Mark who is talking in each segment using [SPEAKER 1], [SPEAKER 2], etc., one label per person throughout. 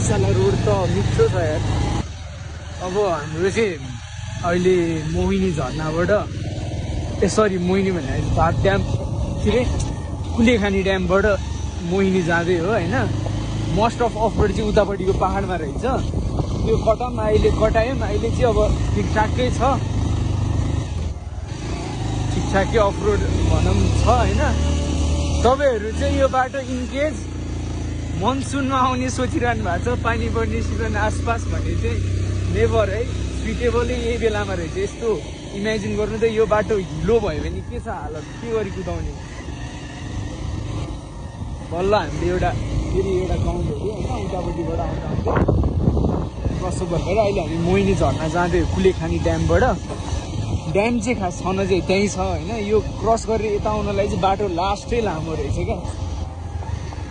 [SPEAKER 1] साला रोड त मिठो छ यार। अब हाम्रो चाहिँ अहिले मोहिनी झरनाबाट सरी मोहिनी भने भात ड्याम के अरे कुलेखानी ड्यामबाट मोहिनी जाँदै हो होइन। मोस्ट अफ रोड चाहिँ उतापट्टिको पाहाडमा रहेछ। यो कटाम अहिले कटायौँ, अहिले चाहिँ अब ठिकठाकै छ, ठिकठाकै अफ रोड भनौँ छ होइन। तपाईँहरू चाहिँ यो बाटो इनकेस मनसुनमा आउने सोचिरहनु भएको छ, पानी पर्ने सिजन आसपास भने चाहिँ नेभर है, सुइटेबलै यही बेलामा रहेछ। यस्तो इमेजिन गर्नु त यो बाटो हिलो भयो भने के छ हालत, के गरी कुदाउने। बल्ल हामीले एउटा फेरि एउटा गाउँ हेऱ्यो होइन, उतापट्टिबाट आउँदा क्रसओभर भएर अहिले हामी मोहिनी झर्ना जाँदै कुलेखानी ड्यामबाट। ड्याम चाहिँ खास छन चाहिँ त्यहीँ छ होइन। यो क्रस गरेर यता आउनलाई चाहिँ बाटो लास्टै लामो रहेछ क्या।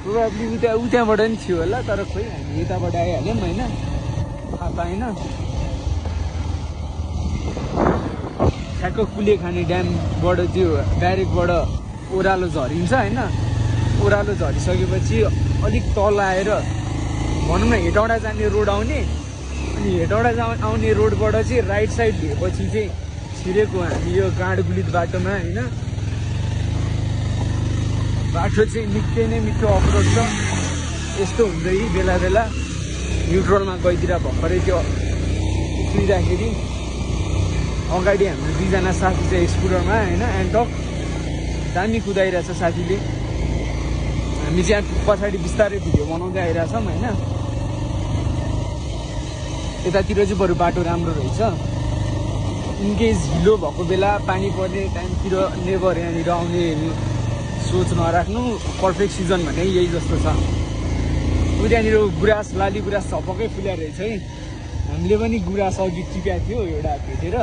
[SPEAKER 1] प्रोभाब्ली उताबाट नि थियो होला, तर खोइ हामी यताबाट आइहाल्यौँ होइन, थाहा पाएन। ठ्याक्क कुलेखानी ड्यामबाट त्यो ब्यारेकबाट ओह्रालो झरिन्छ होइन। ओह्रालो झरिसकेपछि अलिक तल आएर भनौँ न हेटौँडा जाने रोड आउने, अनि हेटौँडा आउने रोडबाट चाहिँ राइट साइड लिएपछि चाहिँ छिरेको हामी यो गाँडगुलित बाटोमा होइन। बाटो चाहिँ निकै नै मिठो अफरोड छ। यस्तो हुन्छ कि बेला बेला न्युट्रलमा गइदिएर भर्खरै त्यो उक्लिँदाखेरि अगाडि हाम्रो दुईजना साथी चाहिँ स्कुटरमा होइन, एन्टक दामी कुदाइरहेछ साथीले। हामी चाहिँ पछाडि बिस्तारै भिडियो बनाउँदै आइरहेछौँ होइन। यतातिर चाहिँ बरु बाटो राम्रो रहेछ। इनकेस हिलो भएको बेला पानी पर्ने टाइमतिर नेभर यहाँनिर आउने सोच नराख्नु। पर्फेक्ट सिजन भने यही जस्तो छ। त्यहाँनिर गुराँस लाली गुराँस छपक्कै फुल्या रहेछ है। हामीले पनि गुराँस अघि टिपेको थियो एउटा भेटेर,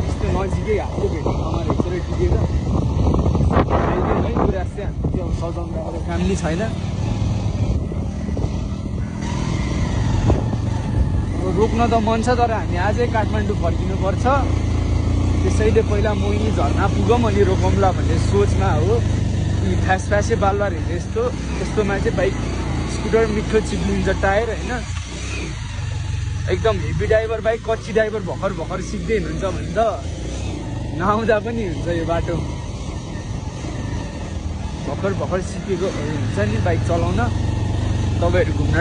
[SPEAKER 1] यस्तो नजिकै हातले भेट्ने ठाउँमा रहेछ र टिपेर है। गुराँस चाहिँ हामी त्यो सजाउनु अब काम नि छैन। रोक्न त मन छ, तर हामी अझै काठमाडौँ फर्किनुपर्छ। त्यसैले पहिला मोहिनी झर्ना पुगौँ अनि रोकौँला भन्ने सोचमा हो। फ्यासै बालुवा रहेछ यस्तो। यस्तोमा चाहिँ बाइक स्कुटर मिठो चिप्लिन्छ टायर होइन। एकदम हेभी ड्राइभर बाइक, कच्ची ड्राइभर भर्खर सिक्दै हुनुहुन्छ भने त नआउँदा पनि हुन्छ यो बाटो। भर्खर सिकेको हुन्छ नि बाइक चलाउन, तपाईँहरू घुम्न